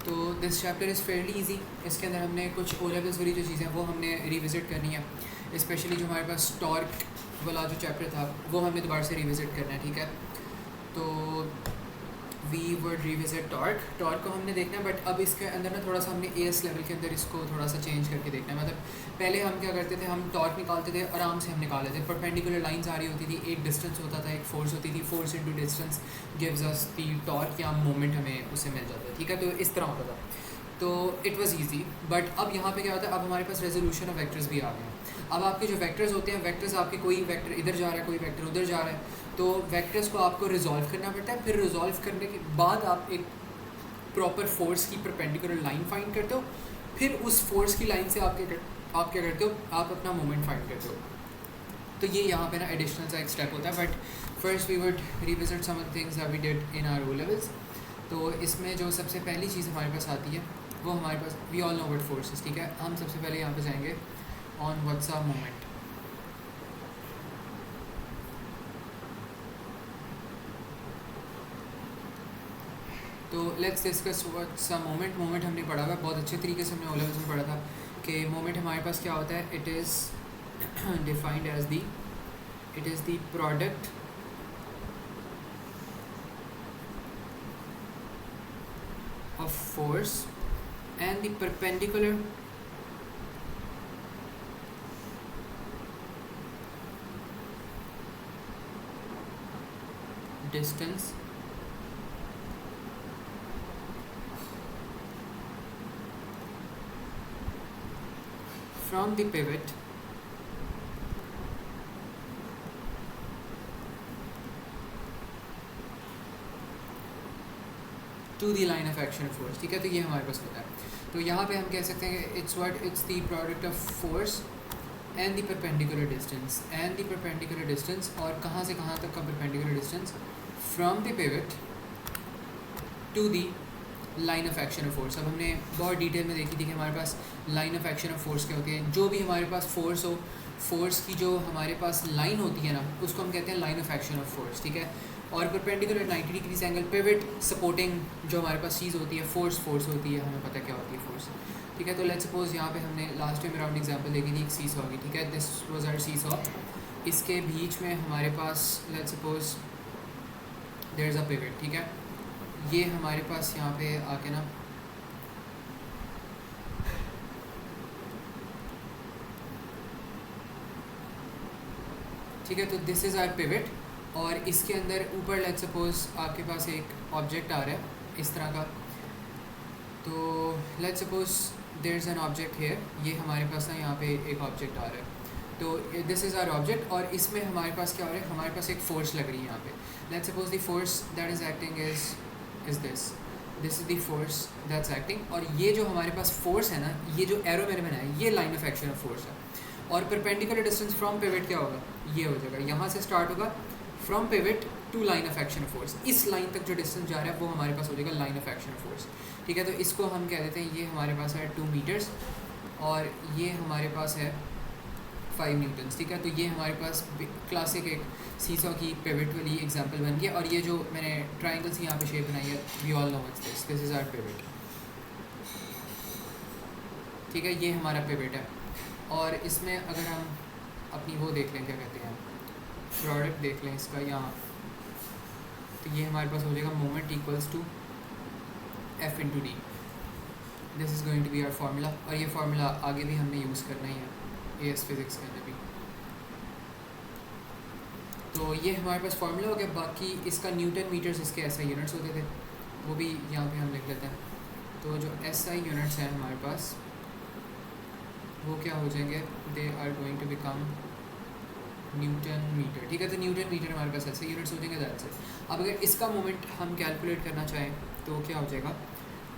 तो this chapter is Fairlie easy. इसके अंदर हमने कुछ ओ लेवल्स वाली जो चीज़ें हैं वो हमने रिविज़िट करनी है, स्पेशली जो हमारे पास टॉर्क वाला जो चैप्टर था वो हमें दोबारा से रिविज़िट करना है, ठीक है। तो वी वर्ड रिविज़िट टॉर्क को हमने देखना है, बट अब इसके अंदर ना थोड़ा सा हमने एएस लेवल के अंदर इसको थोड़ा सा चेंज करके देखना है। मतलब पहले हम क्या करते थे, हम टॉर्क निकालते थे, आराम से हम निकाल लेते थे, परपेंडिकुलर लाइंस आ रही होती थी, एक डिस्टेंस होता था, एक फोर्स होती थी, force into distance gives us the torque या मोमेंट हमें उससे मिल जाता है, ठीक है। तो इस तरह होता था, तो इट वाज़ ईजी। बट अब यहाँ पे क्या होता है, अब हमारे पास रेजोल्यूशन ऑफ वेक्टर्स भी आ गए हैं। अब आपके जो वेक्टर्स होते हैं, वेक्टर्स आपके कोई वेक्टर इधर जा रहा है, कोई वेक्टर उधर जा रहा है, तो वेक्टर्स को आपको रिजॉल्व करना पड़ता है। फिर रिजॉल्व करने के बाद आप एक प्रॉपर फोर्स की परपेंडिकुलर लाइन फाइंड करते हो, फिर उस फोर्स की लाइन से आप क्या करते हो, आप अपना मोमेंट फाइंड करते हो। तो ये यहाँ पे ना एडिशनल सा एक स्टेप होता है। But first we would revisit some things that we did in our O levels. तो इसमें जो सबसे पहली चीज़ हमारे पास आती है वो हमारे पास, we all know what forces, ठीक है। हम सबसे पहले यहाँ पे जाएंगे ऑन व्हाट्स अ मोमेंट। तो let's discuss what's a moment. Moment हमने पढ़ा हुआ है बहुत अच्छे तरीके से, हमने ओ लेवल्स में पढ़ा था कि मोमेंट हमारे पास क्या होता है। It is defined as the, it is the product of force and the perpendicular distance from the pivot to the line of action of force, ठीक है। तो ये हमारे पास पता है। तो यहाँ पे हम कह सकते हैं कि it's the product of force and the perpendicular distance, and the perpendicular distance, और कहाँ से कहाँ तक का perpendicular distance, from the pivot to the line of action of force. अब हमने बहुत डिटेल में देखी थी कि हमारे पास line of action of force क्या होती है। जो भी हमारे पास फोर्स हो, फोर्स की जो हमारे पास लाइन होती है ना, उसको हम कहते हैं line of action of force, ठीक है। और perpendicular 90 degrees angle, pivot supporting जो हमारे पास चीज़ होती है, फोर्स होती है, हमें पता क्या होती है फोर्स, ठीक है। तो लेट्स सपोज यहाँ पे हमने लास्ट टाइम अराउंड एग्जांपल देखी थी एक सी सॉ की, ठीक है। This was our seesaw. इसके बीच में हमारे पास let's suppose there is a pivot, ठीक है। ये हमारे पास यहाँ पे आके ना ठीक है, तो दिस इज़ आवर पिवट, और इसके अंदर ऊपर लेट्स सपोज आपके पास एक ऑब्जेक्ट आ रहा है इस तरह का। तो let's suppose there is an object here, ये हमारे पास ना यहाँ पे एक ऑब्जेक्ट आ रहा है। तो दिस इज़ आवर ऑब्जेक्ट, और इसमें हमारे पास क्या हो रहा है, हमारे पास एक फोर्स लग रही है यहाँ पे। Let's suppose the force that is acting is this is the force that's acting. और ये जो हमारे पास फोर्स है ना, ये जो एरो मैंने बनाया है, ये line of action of force है। और परपेंडिकुलर डिस्टेंस फ्रॉम पिवट क्या होगा, ये हो जाएगा, यहाँ से स्टार्ट होगा from pivot to line of action of force. इस लाइन तक जो डिस्टेंस जा रहा है वो हमारे पास हो जाएगा line of action of force, ठीक है। तो इसको हम कह देते हैं, ये हमारे पास है 2 मीटर्स और ये हमारे पास है 5 न्यूटन्स, ठीक है। तो ये हमारे पास क्लासिक एक सीसॉ की पिवट वाली एग्जांपल बन गया। और ये जो मैंने ट्राइंगल से यहाँ पे शेप बनाई है, we all know what's this is our pivot, ठीक है। ये हमारा पिवट है। और इसमें अगर हम अपनी वो देख लें, क्या कहते हैं, प्रोडक्ट देख लें इसका यहाँ, तो ये हमारे पास हो जाएगा moment equals to F into D. This is going to be our formula, और ये फार्मूला आगे भी हमने यूज़ करना ही है एएस फिज़िक्स के अंदर भी। तो ये हमारे पास फार्मूला हो गया। बाकी इसका न्यूटन मीटर्स इसके एसआई यूनिट्स होते थे, वो भी यहाँ पे हम लिख लेते हैं। तो जो एसआई यूनिट्स हैं हमारे पास वो क्या हो जाएंगे, they are going to become newton metre, ठीक है। तो न्यूटन मीटर हमारे पास ऐसे यूनिट्स हो जाएंगे, दैट्स इट। अब अगर इसका मोमेंट हम कैलकुलेट करना चाहें तो क्या हो जाएगा,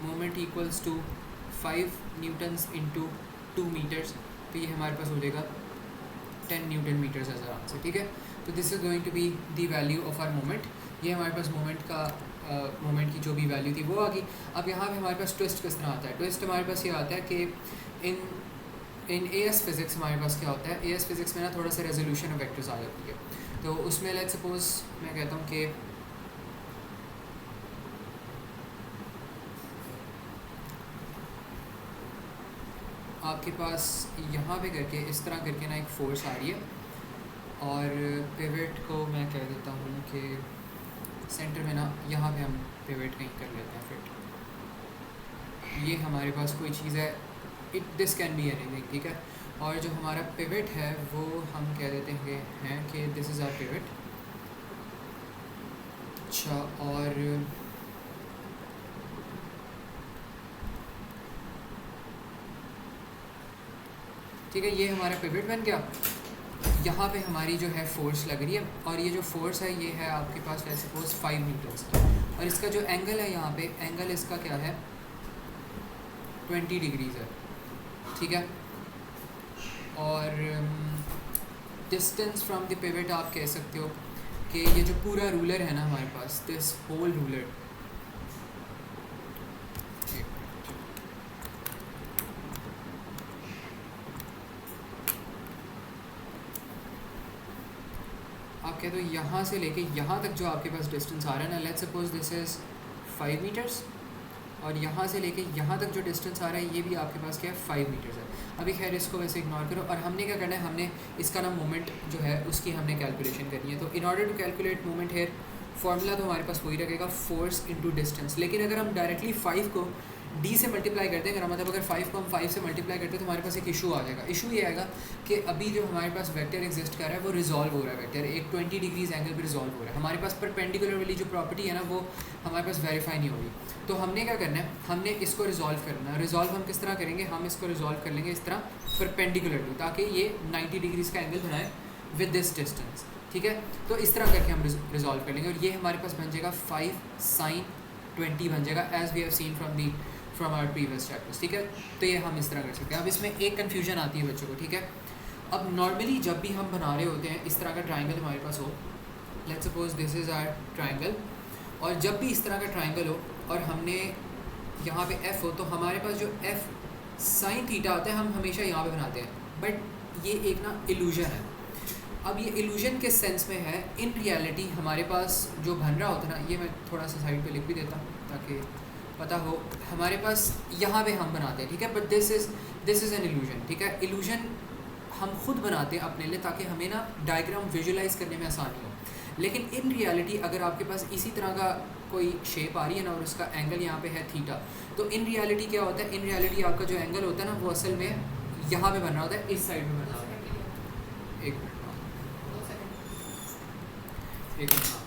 moment equals to 5 newtons into 2 metres. तो ये हमारे पास हो जाएगा 10 newton metres as our answer, ठीक है। तो this is going to be the value of our moment. ये हमारे पास मोमेंट की जो भी वैल्यू थी वो आ गई। अब यहाँ पे हमारे पास ट्विस्ट किस तरह आता है, ट्विस्ट हमारे पास ये आता है कि इन एएस फिज़िक्स हमारे पास क्या होता है, एएस फिज़िक्स में ना थोड़ा सा रेजोल्यूशन ऑफ वेक्टर्स आ जाती है। तो उसमें लेट्स सपोज मैं कहता हूँ कि आपके पास यहाँ पे करके इस तरह करके ना एक फोर्स आ रही है, और पिवट को मैं कह देता हूँ कि सेंटर में ना यहाँ पे हम पिवट कहीं कर लेते हैं फिट। ये हमारे पास कोई चीज़ है, दिस कैन बी एनीथिंग, ठीक है। और जो हमारा पिवट है वो हम कह देते हैं कि दिस इज़ आवर पिवट। अच्छा, और ठीक है, ये हमारा पिवट बन गया। यहाँ पे हमारी जो है फोर्स लग रही है, और ये जो फोर्स है ये है आपके पास लेट्स सपोज 5 मीटर्स की, और इसका जो एंगल है यहाँ पे, एंगल इसका क्या है 20 डिग्रीज़ है, ठीक है। और डिस्टेंस फ्रॉम द पिवट आप कह सकते हो कि ये जो पूरा रूलर है ना हमारे पास, दिस होल रूलर, आप कह दो यहाँ से लेके यहाँ तक जो आपके पास डिस्टेंस आ रहा है ना, let's suppose this is 5 metres, और यहाँ से लेके यहाँ तक जो डिस्टेंस आ रहा है ये भी आपके पास क्या है 5 मीटर्स है। अभी खैर इसको वैसे इग्नोर करो, और हमने क्या करना है, हमने इसका ना मोमेंट जो है उसकी हमने कैलकुलेशन करनी है। तो in order to calculate moment here, formula तो हमारे पास वही रहेगा, फोर्स इनटू डिस्टेंस। लेकिन अगर हम डायरेक्टली 5 को d से मल्टीप्लाई करते हैं, मतलब अगर 5 को हम 5 से मल्टीप्लाई करते हैं तो हमारे पास एक इशू आ जाएगा। इशू ये आएगा कि अभी जो हमारे पास वेक्टर एग्जिस्ट कर रहा है वो रिजॉल्व हो रहा है, वेक्टर एक 20 डिग्रीज एंगल पे रिजॉल्व हो रहा है। हमारे पास परपेंडिकुलर वाली जो प्रॉपर्टी है ना वो हमारे पास वेरीफाई नहीं होगी। तो हमने क्या करना है, हमने इसको रिजॉल्व करना है। रिजॉल्व हम किस तरह करेंगे, हम इसको रिजॉल्व कर लेंगे इस तरह परपेंडिकुलरली, ताकि ये 90 डिग्रीज़ का एंगल बनाए विद दिस डिस्टेंस, ठीक है। तो इस तरह करके हम रिजॉल्व कर लेंगे, और ये हमारे पास बन जाएगा 5 sin 20 बन जाएगा, as we have seen from our previous chapters, ठीक है। तो ये हम इस तरह कर सकते हैं। अब इसमें एक कन्फ्यूजन आती है बच्चों को, ठीक है। अब नॉर्मली जब भी हम बना रहे होते हैं इस तरह का ट्राइंगल हमारे पास हो, let's suppose this is our triangle, और जब भी इस तरह का ट्राइंगल हो और हमने यहाँ पे f हो, तो हमारे पास जो f sin थीटा आता है हम हमेशा यहाँ पे बनाते हैं, बट ये एक ना इल्यूजन है। अब ये इल्यूजन के सेंस में है, इन रियलिटी हमारे पास जो बन रहा होता है ना, ये मैं थोड़ा सा साइड पे लिख भी देता हूँ ताकि पता हो, हमारे पास यहाँ पे हम बनाते हैं, ठीक है। But this is an illusion, ठीक है। इल्यूजन हम खुद बनाते हैं अपने लिए ताकि हमें ना डायग्राम विजुलाइज करने में आसानी हो। लेकिन इन रियलिटी अगर आपके पास इसी तरह का कोई शेप आ रही है ना और उसका एंगल यहाँ पे है थीटा, तो इन रियलिटी क्या होता है, इन रियलिटी आपका जो एंगल होता है ना वो असल में यहाँ पे बन रहा होता है, इस साइड में बन रहा होता है। एक मिनट,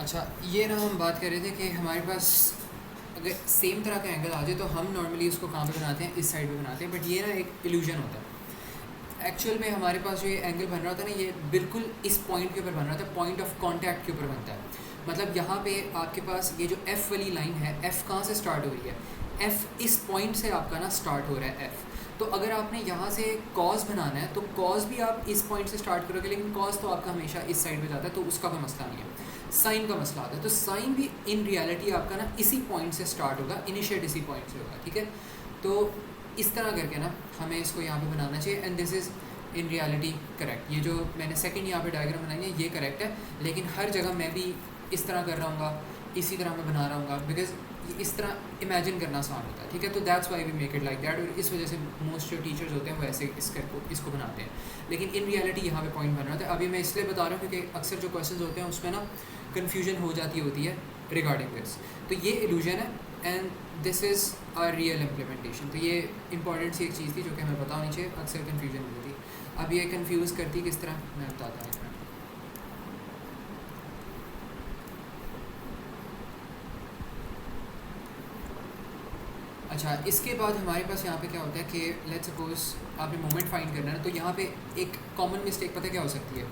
अच्छा, ये ना हम बात कर रहे थे कि हमारे पास अगर सेम तरह का एंगल आ जाए तो हम नॉर्मली उसको कहाँ पे बनाते हैं, इस साइड पे बनाते हैं, बट ये ना एक इल्यूजन होता है। एक्चुअल में हमारे पास जो ये एंगल बन रहा होता है ना, ये बिल्कुल इस पॉइंट के ऊपर बन रहा था, पॉइंट ऑफ कांटेक्ट के ऊपर बनता है। मतलब यहाँ पे आपके पास ये जो एफ़ वाली लाइन है, एफ़ कहाँ से स्टार्ट हो रही है, एफ़ इस पॉइंट से आपका ना स्टार्ट हो रहा है एफ़। तो अगर आपने यहाँ से कॉस बनाना है तो कॉस भी आप इस पॉइंट से स्टार्ट करोगे, लेकिन कॉस तो आपका हमेशा इस साइड पे जाता है, तो उसका कोई मसला नहीं है। साइन का मसला आता है, तो साइन भी इन रियलिटी आपका ना इसी पॉइंट से स्टार्ट होगा, इनिशिएट इसी पॉइंट से होगा, ठीक है। तो इस तरह करके ना हमें इसको यहाँ पे बनाना चाहिए, and this is in reality correct. ये जो मैंने सेकंड यहाँ पे डायग्राम बनाई है ये करेक्ट है, लेकिन हर जगह मैं भी इस तरह कर रहा हूँ, इसी तरह मैं बना रहा हूँ, बिकॉज इस तरह इमेजिन करना आसान होता है, ठीक है। तो that's why we make it like that, और इस वजह से मोस्ट जो टीचर्स होते हैं वो ऐसे इसको बनाते हैं, लेकिन इन रियलिटी यहाँ पे पॉइंट बन रहा था। अभी मैं इसलिए बता रहा हूँ क्योंकि अक्सर जो क्वेश्चंस होते हैं उसमें ना कन्फ्यूजन हो जाती होती है रिगार्डिंग दिस। तो ये इल्यूजन है and this is a real implementation. तो ये इंपॉर्टेंट सी एक चीज़ थी जो कि हमें पता होनी चाहिए, अक्सर कन्फ्यूजन होती थी। अब ये कन्फ्यूज़ करती किस तरह मैं बताता हूँ। अच्छा, इसके बाद हमारे पास यहाँ पे क्या होता है कि लेट्स सपोज आपने मोमेंट फाइंड करना है, तो यहाँ पे एक कॉमन मिस्टेक पता क्या हो सकती है।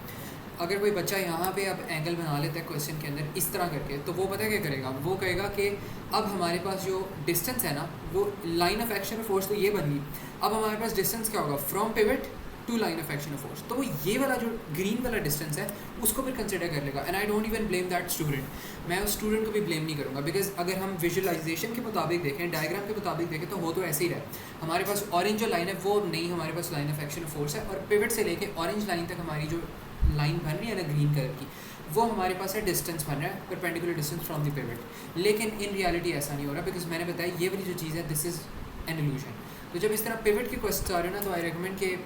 अगर कोई बच्चा यहाँ पे अब एंगल बना लेता है क्वेश्चन के अंदर इस तरह करके, तो वो पता क्या करेगा, वो कहेगा कि अब हमारे पास जो डिस्टेंस है ना वो line of action of force तो ये बन गई, अब हमारे पास डिस्टेंस क्या होगा from pivot to line of action of force. तो वो ये वाला जो ग्रीन वाला डिस्टेंस है उसको फिर कंसिडर कर लेगा, and I don't even blame that student. मैं उस स्टूडेंट को भी ब्लेम नहीं करूँगा, बिकॉज अगर हम विजुअलाइजेशन के मुताबिक देखें, डायग्राम के मुताबिक देखें, तो वो तो ऐसे ही रहे। हमारे पास ऑरेंज जो लाइन है वो नहीं, हमारे पास line of action of force है, और पिवट से लेके ऑरेंज लाइन तक हमारी जो लाइन बन रही है ना ग्रीन कलर की, वो हमारे पास है डिस्टेंस बन रहा है, perpendicular distance from the pivot. लेकिन इन रियलिटी ऐसा नहीं हो रहा, बिकॉज मैंने बताया ये वाली जो चीज़ है दिस इज़ एन इल्यूजन। तो जब इस तरह पिवट के क्वेश्चन आ रहे हैं ना, तो आई रिकमेंड कि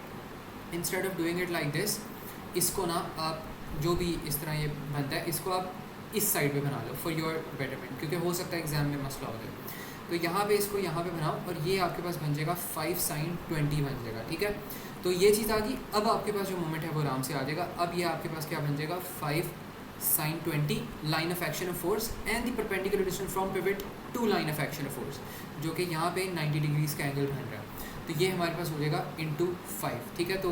instead of doing it like this, इसको ना आप जो भी इस तरह ये बनता है इसको आप इस साइड पे बना लो फॉर योर बेटरमेंट, क्योंकि हो सकता है एग्जाम में मसला हो जाए। तो यहाँ पे इसको यहाँ पे बनाओ और ये आपके पास बन जाएगा 5 sin 20 बन जाएगा, ठीक है। तो ये चीज़ आ गई। अब आपके पास जो मोमेंट है वो आराम से आ जाएगा। अब ये आपके पास क्या बन जाएगा 5 sin 20 line of action of force and the perpendicular distance from pivot to line of action of force, जो कि यहाँ पे 90 डिग्रीज़ का एंगल बन रहा है। तो ये हमारे पास हो जाएगा इंटू 5, ठीक है। तो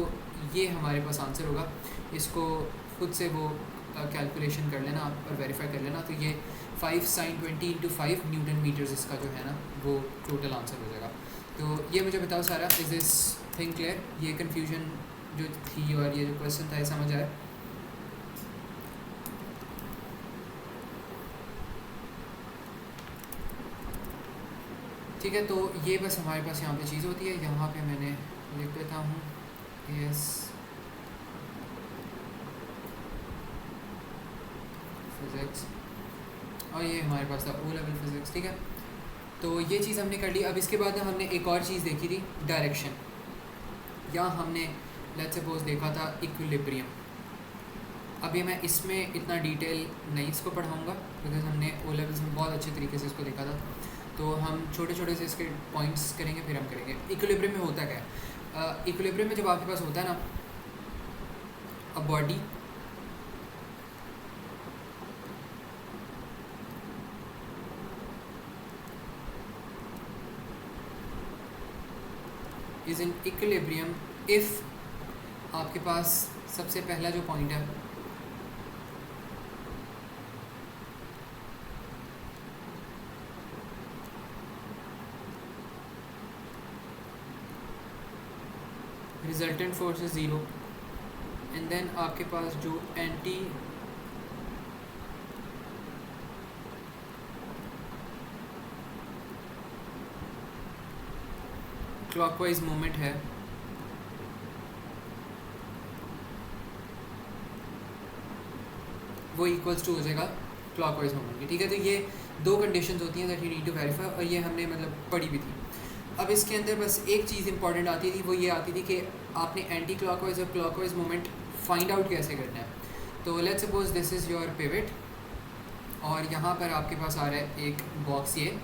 ये हमारे पास आंसर होगा। इसको खुद से वो कैलकुलेशन कर लेना आप और वेरीफाई कर लेना। तो ये 5 sin 20 इंटू 5 न्यूटन मीटर्स इसका जो है ना वो टोटल आंसर हो जाएगा। तो ये मुझे बताओ सारा, इज़ दिस थिंग क्लियर? ये कन्फ्यूजन जो थी और ये जो क्वेश्चन था ये समझ आया? ठीक है। तो ये बस हमारे पास यहाँ पे चीज़ होती है। यहाँ पे मैंने लिख देता हूँ यस फिज़िक्स, और ये हमारे पास था ओ लेवल फिज़िक्स, ठीक है। तो ये चीज़ हमने कर ली। अब इसके बाद हमने एक और चीज़ देखी थी, डायरेक्शन। यहाँ हमने लेट्स सपोज देखा था इक्विलिब्रियम। अभी मैं इसमें इतना डिटेल नहीं इसको पढ़ाऊँगा, बिकॉज हमने ओ लेवल्स में बहुत अच्छे तरीके से इसको देखा था। तो हम छोटे छोटे से इसके पॉइंट्स करेंगे, फिर हम करेंगे इक्विलिब्रियम में होता क्या है। इक्विलिब्रियम में जब आपके पास होता है ना a body is in equilibrium if आपके पास सबसे पहला जो पॉइंट है resultant force is 0, and then आपके पास जो एंटी क्लॉकवाइज मूवमेंट है वो इक्वल्स टू हो जाएगा क्लॉकवाइज मूवमेंट की, ठीक है। तो ये दो कंडीशंस होती हैं that you need to verify, और ये हमने मतलब पढ़ी भी थी। अब इसके अंदर बस एक चीज़ इंपॉर्टेंट आती थी, वो ये आती थी कि आपने एंटी क्लॉकवाइज और क्लॉकवाइज मूवमेंट फाइंड आउट कैसे करना है। तो let's suppose this is your pivot, और यहाँ पर आपके पास आ रहा है एक बॉक्स ये।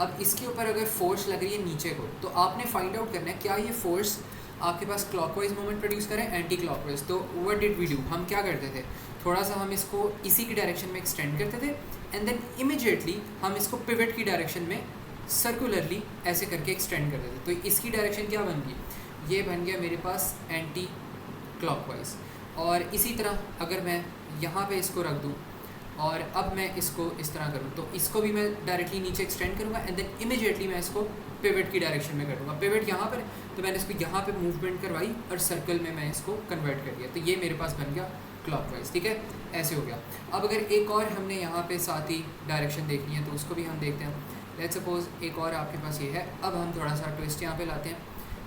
अब इसके ऊपर अगर फोर्स लग रही है नीचे को, तो आपने फाइंड आउट करना है क्या ये फोर्स आपके पास क्लॉकवाइज मूवमेंट प्रोड्यूस करें एंटी क्लॉकवाइज। तो व्हाट डिड वी डू, हम क्या करते थे, थोड़ा सा हम इसको इसी की डायरेक्शन में एक्सटेंड करते थे, एंड देन इमीडिएटली हम इसको पिवट की डायरेक्शन में सर्कुलरली ऐसे करके एक्सटेंड करते थे। तो इसकी डायरेक्शन क्या बन गई, ये बन गया मेरे पास एंटी क्लॉकवाइज। और इसी तरह अगर मैं यहाँ पे इसको रख दूँ और अब मैं इसको इस तरह करूँ, तो इसको भी मैं डायरेक्टली नीचे एक्सटेंड करूँगा, एंड देन इमीडिएटली मैं इसको पिवट की डायरेक्शन में करूँगा। पिवट यहाँ पर, तो मैंने इसको यहाँ पे मूवमेंट करवाई और सर्कल में मैं इसको कन्वर्ट कर दिया, तो ये मेरे पास बन गया क्लॉकवाइज, ठीक है। ऐसे हो गया। अब अगर एक और हमने यहाँ पे साथ ही डायरेक्शन देखनी है तो उसको भी हम देखते हैं। लेट्स सपोज एक और आपके पास ये है। अब हम थोड़ा सा ट्विस्ट यहाँ पे लाते हैं।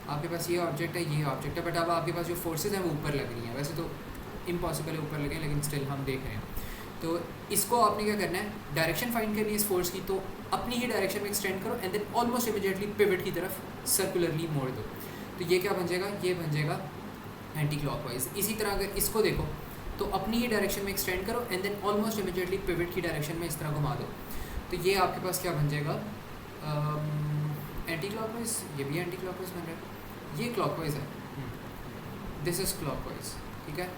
आपके पास ये ऑब्जेक्ट है, ये ऑब्जेक्ट है, बट अब आपके पास जो फोर्सेज हैं वो ऊपर लग रही हैं। वैसे तो इम्पॉसिबल है ऊपर लगे, लेकिन स्टिल हम देख रहे हैं। तो इसको आपने क्या करना है, डायरेक्शन फाइंड करनी है इस फोर्स की, तो अपनी ही डायरेक्शन में एक्सटेंड करो and then almost immediately pivot की तरफ सर्कुलरली मोड़ दो। तो ये क्या बन जाएगा, ये बन जाएगा एंटी क्लॉकवाइज। इसी तरह अगर इसको देखो तो अपनी ही डायरेक्शन में एक्सटेंड करो and then almost immediately pivot की डायरेक्शन में इस तरह घुमा दो। तो ये आपके पास क्या बन जाएगा, एंटी क्लॉकवाइज। ये भी एंटी क्लॉकवाइज बन रहा है, ये क्लॉकवाइज है, दिस इज़ क्लॉकवाइज, ठीक है।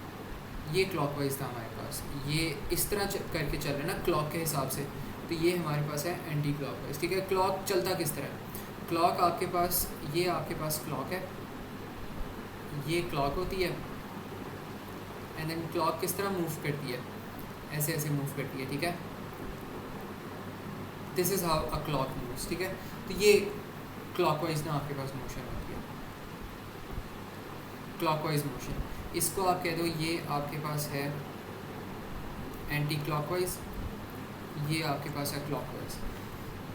ये क्लॉकवाइज था हमारे पास, ये इस तरह करके चल रहा है ना क्लॉक के हिसाब से, तो ये हमारे पास है एंटी क्लॉकवाइज, ठीक है। क्लॉक चलता किस तरह है, क्लॉक आपके पास, ये आपके पास क्लॉक है, ये क्लॉक होती है एंड देन क्लॉक किस तरह मूव करती है, ऐसे ऐसे मूव करती है, ठीक है। This is how a clock moves, ठीक है। तो ये क्लॉकवाइज ना आपके पास मोशन होती है, क्लॉकवाइज मोशन। इसको आप कह दो ये आपके पास है एंटी क्लॉकवाइज, ये आपके पास है क्लॉकवाइज।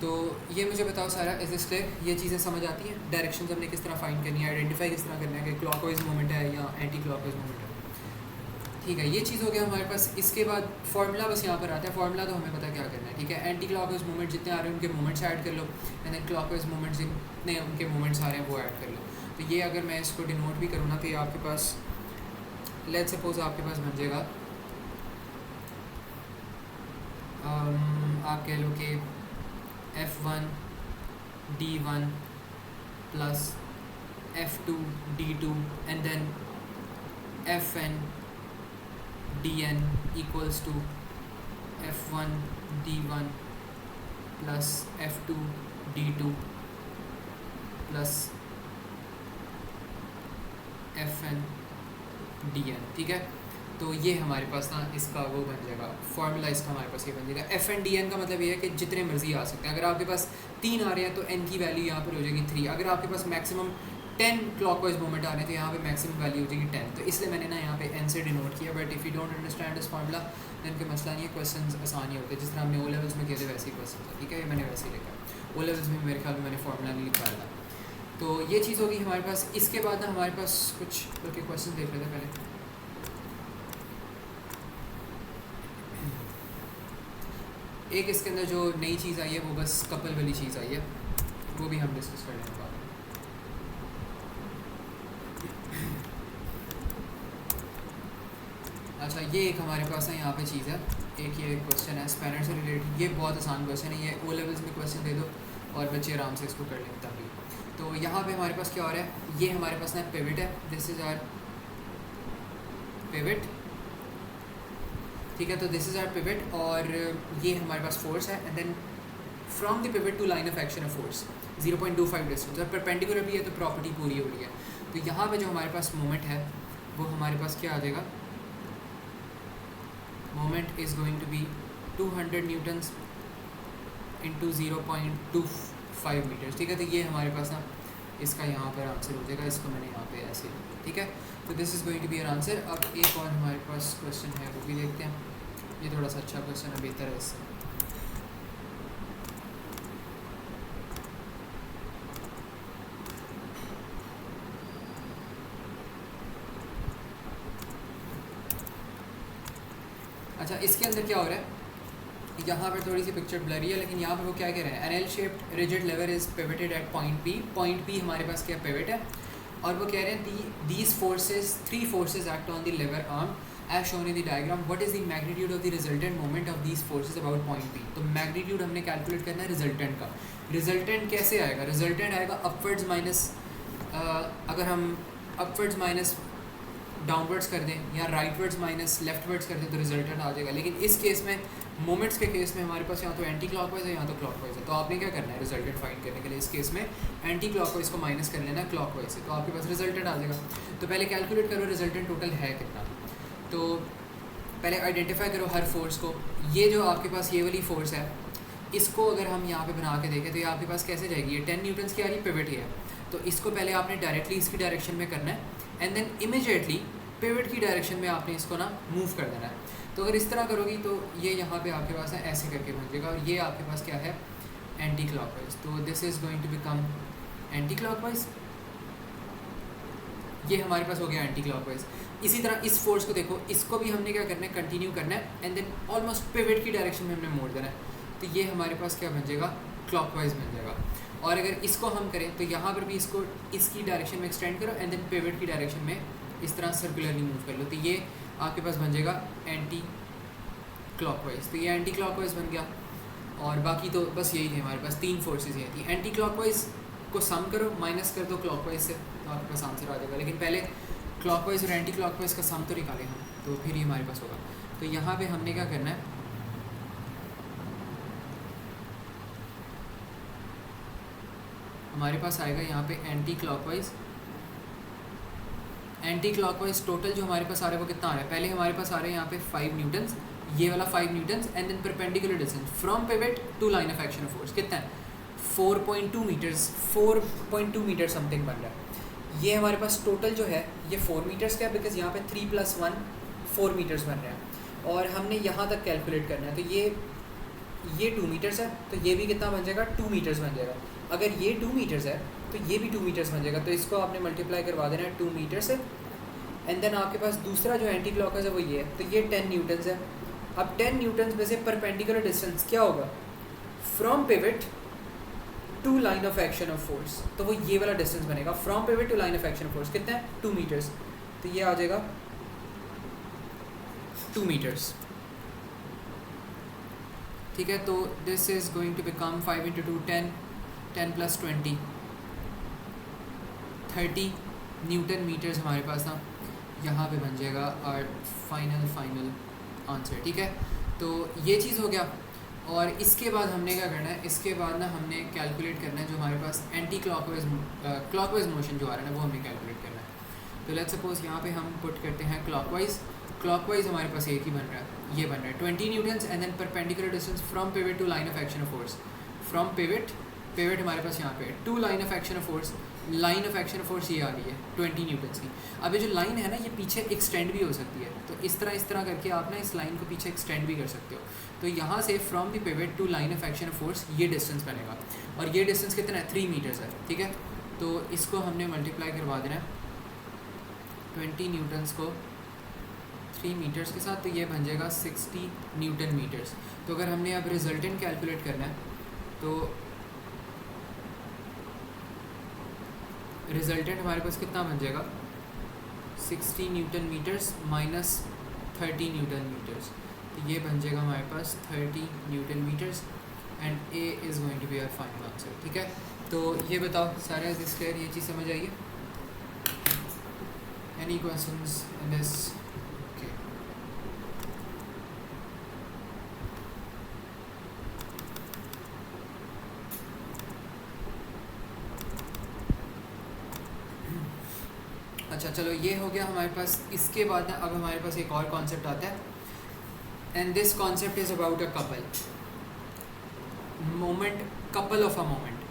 तो ये मुझे बताओ सारा, इज दिस क्लियर? ये चीज़ें समझ आती हैं, डायरेक्शन हमने किस तरह फाइंड करनी है, आइडेंटिफाई किस तरह करना है कि क्लॉकवाइज मूवमेंट है या एंटी क्लॉकवाइज मूवमेंट है, ठीक है। ये चीज़ हो गया हमारे पास। इसके बाद फार्मूला बस यहाँ पर आता है, फार्मूला तो हमें पता क्या करना है, ठीक है। एंटी क्लॉकवाइज मूवमेंट जितने आ रहे हैं उनके मूवमेंट्स ऐड कर लो एंड देन क्लॉकवाइज मूवमेंट जितने उनके मूवमेंट्स आ रहे हैं वो ऐड कर लो। तो ये अगर मैं इसको डिनोट भी करूँ ना, तो ये आपके पास, लेट्स सपोज आपके पास बन जाएगा, आप कह लो कि F1 D1 plus F2 D2 and then Fn Dn equals to F1 D1 plus F2 D2 plus Fn Dn, ठीक है। तो ये हमारे पास ना इसका वो बन जाएगा फार्मूला, इसका हमारे पास ये बन जाएगा। Fn Dn का मतलब ये है कि जितने मर्जी आ सकते हैं। अगर आपके पास 3 आ रहे हैं तो n की वैल्यू यहाँ पर हो जाएगी 3। अगर आपके पास मैक्सिमम 10 क्लॉकवाइज मूवमेंट आ रहे हैं तो यहाँ पे मैक्सिमम वैल्यू हो जाएगी 10। तो इसलिए मैंने ना यहाँ पे n से डिनोट किया, but if you don't understand this formula then कोई मसला नहीं है, क्वेश्चन आसान ही होते हैं। जिस तरह हमने O लेवल्स में किए थे वैसे ही क्वेश्चन था, ठीक है। ये मैंने वैसे ही लिखा, O लेवल्स में मेरे ख्याल में मैंने फार्मूला नहीं लिखवाया था। तो ये चीज़ होगी हमारे पास। इसके बाद ना हमारे पास कुछ बल्कि क्वेश्चन देख लेते पहले। एक इसके अंदर जो नई चीज़ आई है वो बस कपल वाली चीज़ आई है, वो भी हम डिस्कस कर लेंगे बाद में। अच्छा, ये एक हमारे पास है यहाँ पे चीज़ है, एक ये क्वेश्चन है स्पैनर से रिलेटेड। ये बहुत आसान क्वेश्चन है, ये O लेवल्स में क्वेश्चन दे दो और बच्चे आराम से इसको कर लें तभी। तो यहाँ पे हमारे पास क्या हो रहा है, ये हमारे पास ना पिवट है, दिस इज़ आवर पिवट, ठीक है। तो दिस इज़ आवर पिवट और ये हमारे पास फोर्स है and then from the pivot to line of action of force 0.25 distance, और परपेंडिकुलर भी है तो प्रॉपर्टी पूरी हो रही है। तो यहाँ पे जो हमारे पास मोमेंट है वो हमारे पास क्या आ जाएगा, moment is going to be 200 newtons into 0.25 metres, ठीक है। तो ये हमारे पास ना इसका यहाँ पर आंसर हो जाएगा, इसको मैंने यहाँ पे ऐसे, ठीक है। तो this is going to be our answer. अब एक और हमारे पास क्वेश्चन है वो भी देखते हैं, ये थोड़ा सा अच्छा क्वेश्चन है, बेहतर है इससे। अच्छा, इसके अंदर क्या हो रहा है, यहाँ पर थोड़ी सी पिक्चर ब्लरी है, लेकिन यहाँ पर वो क्या कह रहे हैं, an L shaped rigid lever is pivoted at point P. Point P हमारे पास क्या पिवट है, और वो कह रहे हैं these forces 3 forces act on the lever arm as shown in the diagram. What is the magnitude of the resultant moment of these forces about point P. तो मैग्नीट्यूड हमने कैलकुलेट करना है रिजल्टेंट का। रिजल्टेंट कैसे आएगा, resultant आएगा upwards minus, अगर हम अपवर्ड्स माइनस डाउनवर्ड्स कर दें या राइटवर्ड्स माइनस लेफ्टवर्ड्स कर दें तो रिजल्टेंट आ जाएगा। लेकिन इस केस में, मोमेंट्स के केस में हमारे पास यहाँ तो एंटी क्लॉकवाइज है, यहाँ तो क्लॉकवाइज है। तो आपने क्या करना है रिजल्टेंट फाइंड करने के लिए, इस केस में एंटी क्लॉकवाइज को माइनस कर लेना क्लॉकवाइज से, तो आपके पास रिजल्टेंट आ जाएगा। तो पहले कैलकुलेट करो रिजल्टेंट टोटल है कितना। तो पहले आइडेंटिफाई करो हर फोर्स को। ये जो आपके पास ये वाली फोर्स है, इसको अगर हम यहाँ पे बना के देखें तो ये आपके पास कैसे जाएगी, ये 10 न्यूटन्स की आ रही पिवट ही है। तो इसको पहले आपने डायरेक्टली इसकी डायरेक्शन में करना है एंड देन इमीडिएटली पिवट की डायरेक्शन में आपने इसको ना मूव कर देना है। तो अगर इस तरह करोगी तो ये यहाँ पे आपके पास है ऐसे करके बन जाएगा, और ये आपके पास क्या है एंटी क्लॉकवाइज। तो this is going to become anticlockwise ये हमारे पास हो गया एंटी क्लॉकवाइज। इसी तरह इस फोर्स को देखो, इसको भी हमने क्या करना है, कंटिन्यू करना है एंड देन ऑलमोस्ट पिवट की डायरेक्शन में हमने मोड़ देना है। तो ये हमारे पास क्या बन जाएगा, क्लॉकवाइज बन जाएगा। और अगर इसको हम करें तो यहाँ पर भी इसको इसकी डायरेक्शन में एक्सटेंड करो एंड देन पिवट की डायरेक्शन में इस तरह सर्कुलरली मूव कर लो, तो ये आपके पास बन जाएगा एंटी क्लॉकवाइज। तो ये एंटी क्लॉकवाइज बन गया। और बाकी तो बस यही थे हमारे पास, 3 फोर्सेज ये थी। एंटी क्लॉकवाइज को सम करो, माइनस कर दो क्लॉकवाइज से, तो आपके पास आंसर आ जाएगा। लेकिन पहले क्लॉकवाइज और एंटी क्लॉकवाइज का सम तो निकालें हम, तो फिर ही हमारे पास होगा। तो यहाँ पे हमने क्या करना है, हमारे पास आएगा यहाँ पे anti clockwise. Anti clockwise total जो हमारे पास आ रहा है वो कितना आ रहा है, पहले हमारे पास आ रहे हैं यहाँ पे 5 न्यूटन्स, ये वाला 5 newtons and then perpendicular distance from pivot to line of action of force कितना है, 4.2 मीटर्स, 4.2 मीटर समथिंग बन रहा है। ये हमारे पास टोटल जो है ये 4 मीटर्स का है, बिकॉज यहाँ पे 3 + 1 4 मीटर्स बन रहे हैं। और हमने यहाँ तक कैलकुलेट करना है, तो ये 2 मीटर्स है, तो ये भी कितना बन जाएगा, 2 मीटर्स बन जाएगा। अगर ये 2 मीटर्स है तो ये भी 2 मीटर्स बन जाएगा, तो इसको आपने मल्टीप्लाई करवा देना है 2 मीटर से। एंड देन आपके पास दूसरा जो एंटी क्लॉकवाइज है वो ये है, तो ये 10 न्यूटन्स है। अब 10 न्यूटन्स में से परपेंडिकुलर डिस्टेंस क्या होगा, from pivot to line of action of force, तो वो ये वाला डिस्टेंस बनेगा। From pivot to line of action of force कितना है, 2 मीटर्स, तो ये आ जाएगा 2 मीटर्स। ठीक है, तो this is going to become 5 × 2 10, 10 + 20 30 newton metres हमारे पास ना यहाँ पे बन जाएगा और फाइनल आंसर। ठीक है, तो ये चीज़ हो गया। और इसके बाद हमने क्या करना है, इसके बाद ना हमने कैलकुलेट करना है जो हमारे पास एंटी क्लॉकवाइज मोशन जो आ रहा है ना, वो हमने कैलकुलेट करना है। तो लेट्स सपोज यहाँ पे हम पुट करते हैं क्लॉकवाइज हमारे पास एक ही बन रहा है, ये बन रहा है 20 newtons and then perpendicular distance from pivot to line of action of force, from pivot हमारे पास यहाँ पे to line of action of force, line of action of force ये आ रही है 20 न्यूटन्स की। अब ये जो लाइन है ना, ये पीछे एक्सटेंड भी हो सकती है, तो इस तरह करके आप ना इस लाइन को पीछे एक्सटेंड भी कर सकते हो। तो यहाँ से from the pivot to line of action of force ये डिस्टेंस बनेगा, और ये डिस्टेंस कितना है, 3 मीटर्स है। ठीक है, तो इसको हमने मल्टीप्लाई करवा देना है 20 न्यूटन्स को 3 मीटर्स के साथ, तो ये बन जाएगा 60 न्यूटन मीटर्स। तो अगर हमने अब रिजल्टेंट कैलकुलेट करना है, तो रिजल्टेंट हमारे पास कितना बन जाएगा, 60 newton metres minus 30 newton metres, तो ये बन जाएगा हमारे पास 30 newton metres and A is going to be our final answer. ठीक है, तो ये बताओ सारे दिस क्लियर, ये चीज़ समझ आइए? Any questions in this? Okay, अच्छा चलो ये हो गया हमारे पास। इसके बाद ना अब हमारे पास एक और कॉन्सेप्ट आता है, and this concept is about a couple moment, couple of a moment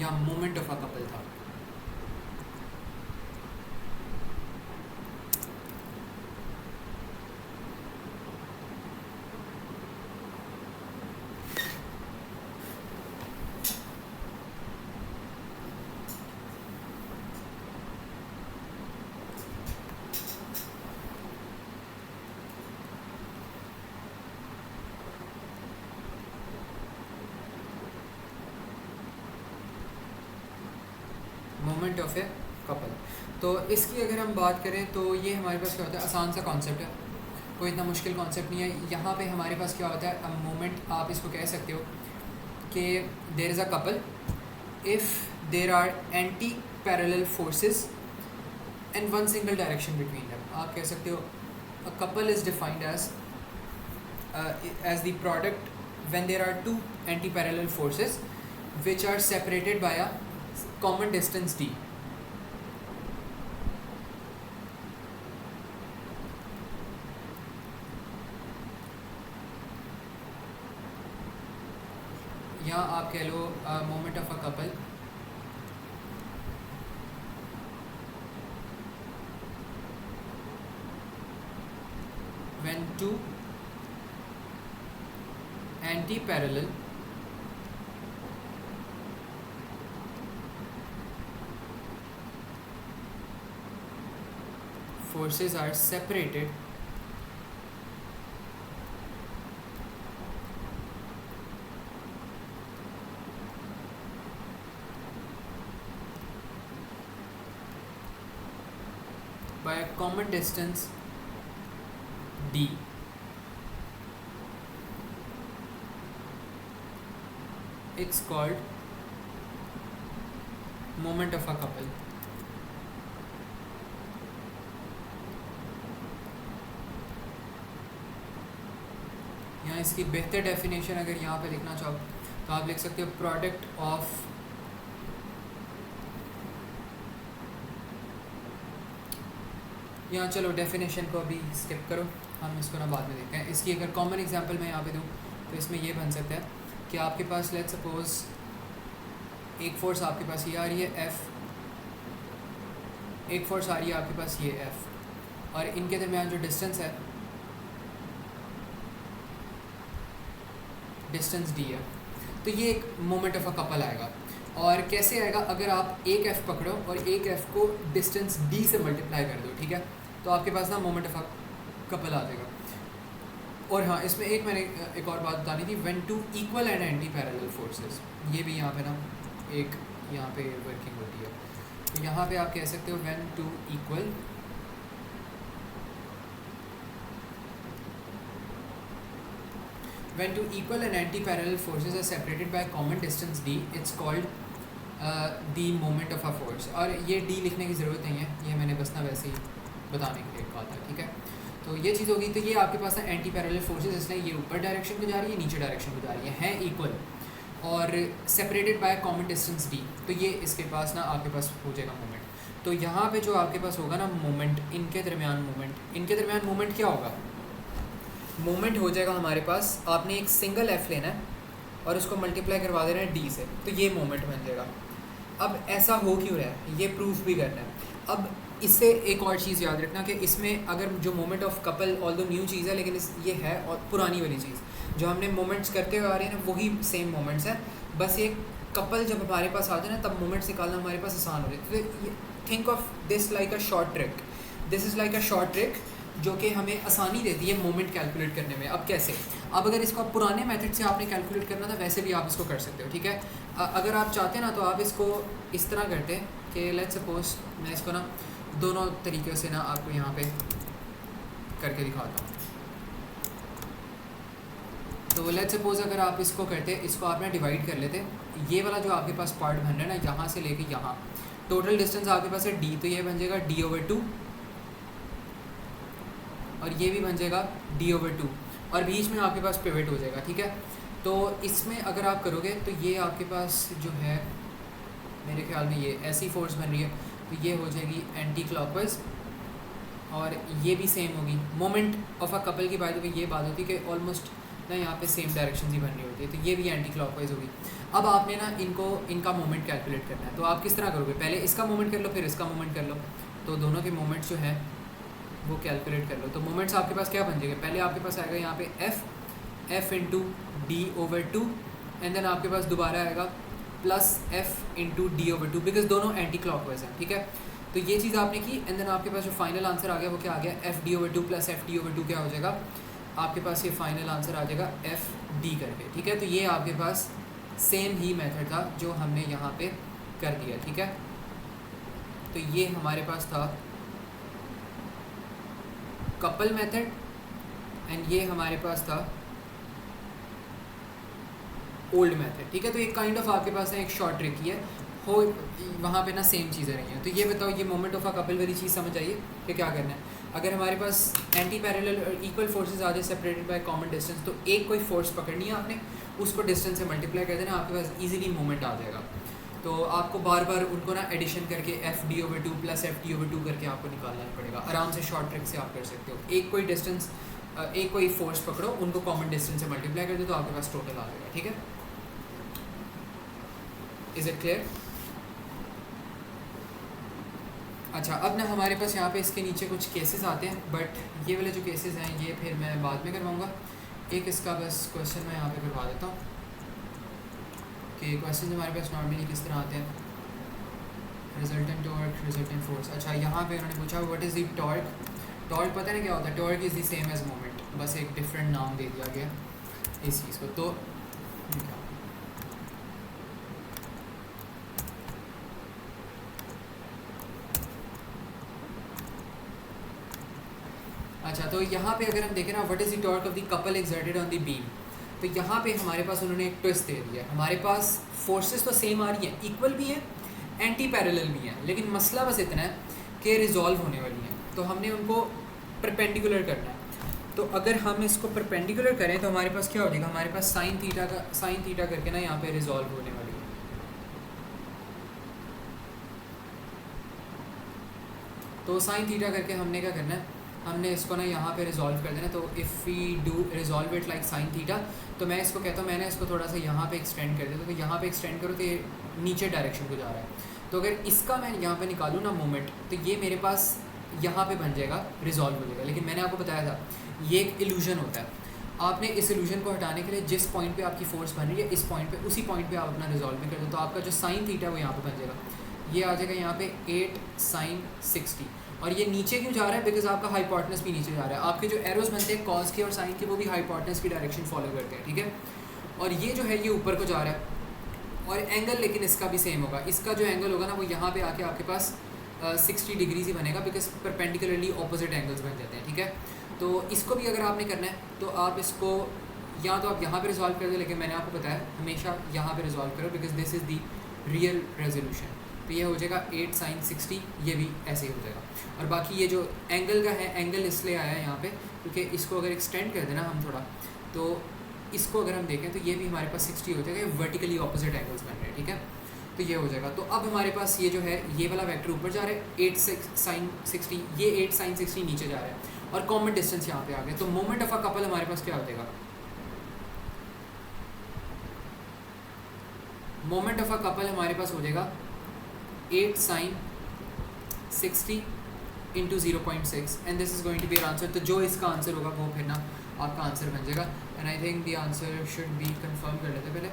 या मोमेंट ऑफ अ कपल था। मोमेंट ऑफ ए कपल, तो इसकी अगर हम बात करें तो ये हमारे पास क्या होता है, आसान सा कॉन्सेप्ट है, कोई इतना मुश्किल कॉन्सेप्ट नहीं है। यहाँ पे हमारे पास क्या होता है, मोमेंट आप इसको कह सकते हो कि there is a couple if there are antiparallel forces and one single direction between them. आप कह सकते हो a couple is defined as the product when there are two antiparallel forces which are separated by a common distance d। या आप कह लो moment of a couple when two anti-parallel forces are separated by a common distance d. It's called moment of a couple. यहाँ इसकी बेहतर definition अगर यहाँ पे लिखना चाहो तो आप लिख सकते हो प्रोडक्ट ऑफ यहाँ, चलो डेफिनेशन को अभी स्किप करो, हम इसको ना बाद में देखते हैं। इसकी अगर कॉमन एग्जांपल मैं यहाँ पे दूँ तो इसमें ये बन सकता है कि आपके पास लेट्स सपोज एक फोर्स आपके पास ये आ रही है F, एक फोर्स आ रही है आपके पास ये F, और इनके दरमियान जो डिस्टेंस है डिस्टेंस d है, तो ये एक मोमेंट ऑफ अ कपल आएगा। और कैसे आएगा, अगर आप एक F पकड़ो और एक F को डिस्टेंस d से मल्टीप्लाई कर दो, ठीक है, तो आपके पास ना मोमेंट ऑफ अ कपल आ जाएगा। और हाँ, इसमें एक मैंने एक और बात बतानी थी, when two equal and antiparallel forces, ये भी यहाँ पे ना एक यहाँ पे वर्किंग होती है। तो यहाँ पे आप कह सकते हो when two equal when two equal and anti-parallel forces are separated by a common distance d, it's called the moment of a force। और ये d लिखने की ज़रूरत नहीं है, ये मैंने बस ना वैसे ही बताने के लिए कहा था, ठीक है। तो ये चीज़ होगी, तो ये आपके पास है एंटी पैरेलल फोर्सेस, इसलिए ये ऊपर डायरेक्शन को जा रही है, नीचे डायरेक्शन को जा रही है इक्वल और separated by common distance d, तो ये इसके पास ना आपके पास हो जाएगा मोमेंट। तो यहाँ पे जो आपके पास होगा ना मोमेंट, इनके दरमियान मोमेंट क्या होगा, मोमेंट हो जाएगा हमारे पास, आपने एक सिंगल F लेना है और उसको मल्टीप्लाई करवा देना है D से, तो ये मोमेंट बन जाएगा। अब ऐसा हो क्यों रहा है, ये प्रूफ भी करना है। अब इससे एक और चीज़ याद रखना कि इसमें अगर जो moment of couple although new चीज़ है, लेकिन ये है और पुरानी वाली चीज़ जो हमने मोमेंट्स करते हुए आ रहे हैं ना, वही सेम मोमेंट्स हैं, बस ये कपल जब हमारे पास आते हैं ना तब मोमेंट्स निकालना हमारे पास आसान हो जाता है। तो think of this like a short trick, this is like a short trick जो कि हमें आसानी देती है मोमेंट कैलकुलेट करने में। अब कैसे, अब अगर इसको आप पुराने मेथड से आपने कैलकुलेट करना था, वैसे भी आप इसको कर सकते हो, ठीक है। अगर आप चाहते हैं ना तो आप इसको इस तरह करते हैं कि लेट्स सपोज मैं इसको ना दोनों तरीक़े से ना आपको यहाँ पे करके दिखाता हूँ। तो लेट्स सपोज अगर आप इसको करते, इसको आपने डिवाइड कर लेते, ये वाला जो आपके पास पार्ट बन रहा है ना, यहाँ से लेके यहाँ टोटल डिस्टेंस आपके पास है d, तो ये बन जाएगा d/2 और ये भी बन जाएगा d/2 और बीच में आपके पास पिवट हो जाएगा, ठीक है। तो इसमें अगर आप करोगे तो ये आपके पास जो है मेरे ख्याल में ये ऐसी फोर्स बन रही है, तो ये हो जाएगी एंटी क्लॉकवाइज और ये भी सेम होगी। मोमेंट ऑफ अ कपल की बात हुई, ये बात होती है कि ऑलमोस्ट ना यहाँ पे सेम डायरेक्शन ही बन रही होती है, तो ये भी एंटी क्लॉकवाइज होगी। अब आपने ना इनका मोमेंट कैलकुलेट करना है, तो आप किस तरह करोगे, पहले इसका मोमेंट कर लो फिर इसका मोमेंट कर लो, तो दोनों के मोमेंट्स जो है वो कैलकुलेट कर लो। तो मोमेंट्स आपके पास क्या बन जाएगा, पहले आपके पास आएगा यहाँ पे F into d/2 and then आपके पास दोबारा आएगा plus F into d/2, because दोनों एंटी क्लॉकवाइज हैं, ठीक है। तो ये चीज़ आपने की एंड देन आपके पास जो फाइनल आंसर आ गया वो क्या आ गया, F/d/2 प्लस F/d/2 क्या हो जाएगा, आपके पास ये फाइनल आंसर आ जाएगा F/d करके, ठीक है। तो ये आपके पास सेम ही मेथड था जो हमने यहाँ पे कर दिया, ठीक है। तो ये हमारे पास था कपल मेथड एंड ये हमारे पास था ओल्ड मेथड, ठीक है। तो एक काइंड ऑफ आपके पास है एक शॉर्ट ट्रिक ही है, हो वहाँ पे ना सेम चीज़ें रही हैं। तो ये बताओ, ये मोमेंट ऑफ अ कपल वाली चीज़ समझ आइए कि क्या करना है। अगर हमारे पास एंटी पैरेलल और इक्वल फोर्सेस आ जाए सेपरेटेड बाय कॉमन डिस्टेंस, तो एक कोई फोर्स पकड़नी है आपने, उसको डिस्टेंस से मल्टीप्लाई कर देना, आपके पास ईजिली मोमेंट आ जाएगा। तो आपको बार बार उनको ना एडिशन करके F/d/2 प्लस F/d/2 करके आपको निकालना पड़ेगा। आराम से शॉर्ट ट्रिक से आप कर सकते हो, एक कोई डिस्टेंस एक कोई फोर्स पकड़ो, उनको कॉमन डिस्टेंस से मल्टीप्लाई कर दो, तो आपके पास टोटल आ जाएगा, ठीक है। Is it clear? अच्छा, अब ना हमारे पास यहाँ पे इसके नीचे कुछ केसेस आते हैं, बट ये वाले जो केसेस हैं ये फिर मैं बाद में करवाऊँगा। एक इसका बस क्वेश्चन मैं यहाँ पे करवा देता हूँ कि क्वेश्चन हमारे पास नॉर्मली किस तरह आते हैं। Resultant torque, resultant force. अच्छा, यहाँ पे उन्होंने पूछा what is the torque. Torque पता है ना क्या होता है? Torque is the same as moment, बस एक डिफरेंट नाम दे दिया गया इस चीज़ को। तो अच्छा, तो यहाँ पे अगर हम देखें ना what is the torque of the couple exerted on the beam, तो यहाँ पे हमारे पास उन्होंने एक ट्विस्ट दे दिया। हमारे पास फोर्सेस तो सेम आ रही हैं, इक्वल भी हैं, एंटी पैरेलल भी हैं, लेकिन मसला बस इतना है कि रिजॉल्व होने वाली हैं, तो हमने उनको परपेंडिकुलर करना है। तो अगर हम इसको परपेंडिकुलर करें तो हमारे पास क्या हो जाएगा? हमारे पास साइन थीटा करके ना यहाँ पे रिजॉल्व होने वाली है। तो साइन थीटा करके हमने क्या करना है? हमने इसको ना यहाँ पे रिजॉल्व कर देना। तो if we do resolve it like sine theta, तो मैं इसको कहता हूँ, मैंने इसको थोड़ा सा यहाँ पे एक्सटेंड कर देता, तो यहाँ पे एक्सटेंड करो तो ये नीचे डायरेक्शन को जा रहा है। तो अगर इसका मैं यहाँ पे निकालूँ ना मोमेंट, तो ये मेरे पास यहाँ पे बन जाएगा, रिजॉल्व हो जाएगा। लेकिन मैंने आपको बताया था ये एक इल्यूजन होता है। आपने इस इल्यूजन को हटाने के लिए जिस पॉइंट पे आपकी फोर्स बन रही है, इस पॉइंट पे, उसी पॉइंट पे आप अपना रिजॉल्व भी कर दो, तो आपका जो साइन थीटा है वो यहाँ पे बन जाएगा। ये आ जाएगा यहाँ पे 8 sin 60। और ये नीचे क्यों जा रहा है? बिकॉज आपका हाइपोटेनस भी नीचे जा रहा है। आपके जो एरोज बनते हैं कॉस के और साइन के, वो भी हाइपोटेनस की डायरेक्शन फॉलो करते हैं, ठीक है। और ये जो है ये ऊपर को जा रहा है, और एंगल लेकिन इसका भी सेम होगा। इसका जो एंगल होगा ना वो यहाँ पे आके आपके पास 60 डिग्रीज ही बनेगा, बिकॉज परपेंडिकुलरली ऑपोजिट एंगल्स बन जाते हैं, ठीक है। तो इसको भी अगर आपने करना है तो आप इसको या तो आप यहाँ पे रिजॉल्व कर दो, लेकिन मैंने आपको बताया हमेशा यहाँ पे रिजॉल्व करो, because this is the real resolution. तो ये हो जाएगा 8 sin 60, ये भी ऐसे ही हो जाएगा। और बाकी ये जो एंगल का है, एंगल इसलिए आया है यहाँ पे क्योंकि इसको अगर एक्सटेंड कर देना हम थोड़ा, तो इसको अगर हम देखें तो ये भी हमारे पास 60 हो जाएगा। वर्टिकली ऑपोजिट एंगल्स बन रहे हैं, ठीक है। तो ये हो जाएगा। तो अब हमारे पास ये जो है ये वाला वेक्टर ऊपर जा रहा है 8 sin 60, ये 8 sin 60 नीचे जा रहा है, और कॉमन डिस्टेंस यहाँ पे आ गया। तो मोमेंट ऑफ अ कपल हमारे पास क्या हो जाएगा? मोमेंट ऑफ अ कपल हमारे पास हो जाएगा 8 sin 60 into 0.6, and this is going to be our answer. तो जो इसका आंसर होगा वो फिर ना आपका आंसर बन जाएगा। And I think the answer should be, confirm कर लेते हैं पहले,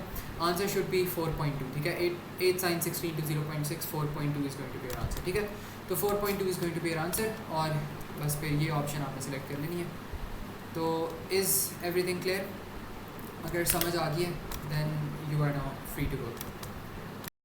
आंसर शुड बी 4.2, ठीक है। 8 sin 60 into 0.6, 4.2 is going to be our answer, ठीक है। तो 4.2 is going to be our answer, और बस फिर ये ऑप्शन आपने सेलेक्ट कर लेनी है। तो इज़ एवरीथिंग क्लियर? अगर समझ आ गई है then you are now free to go.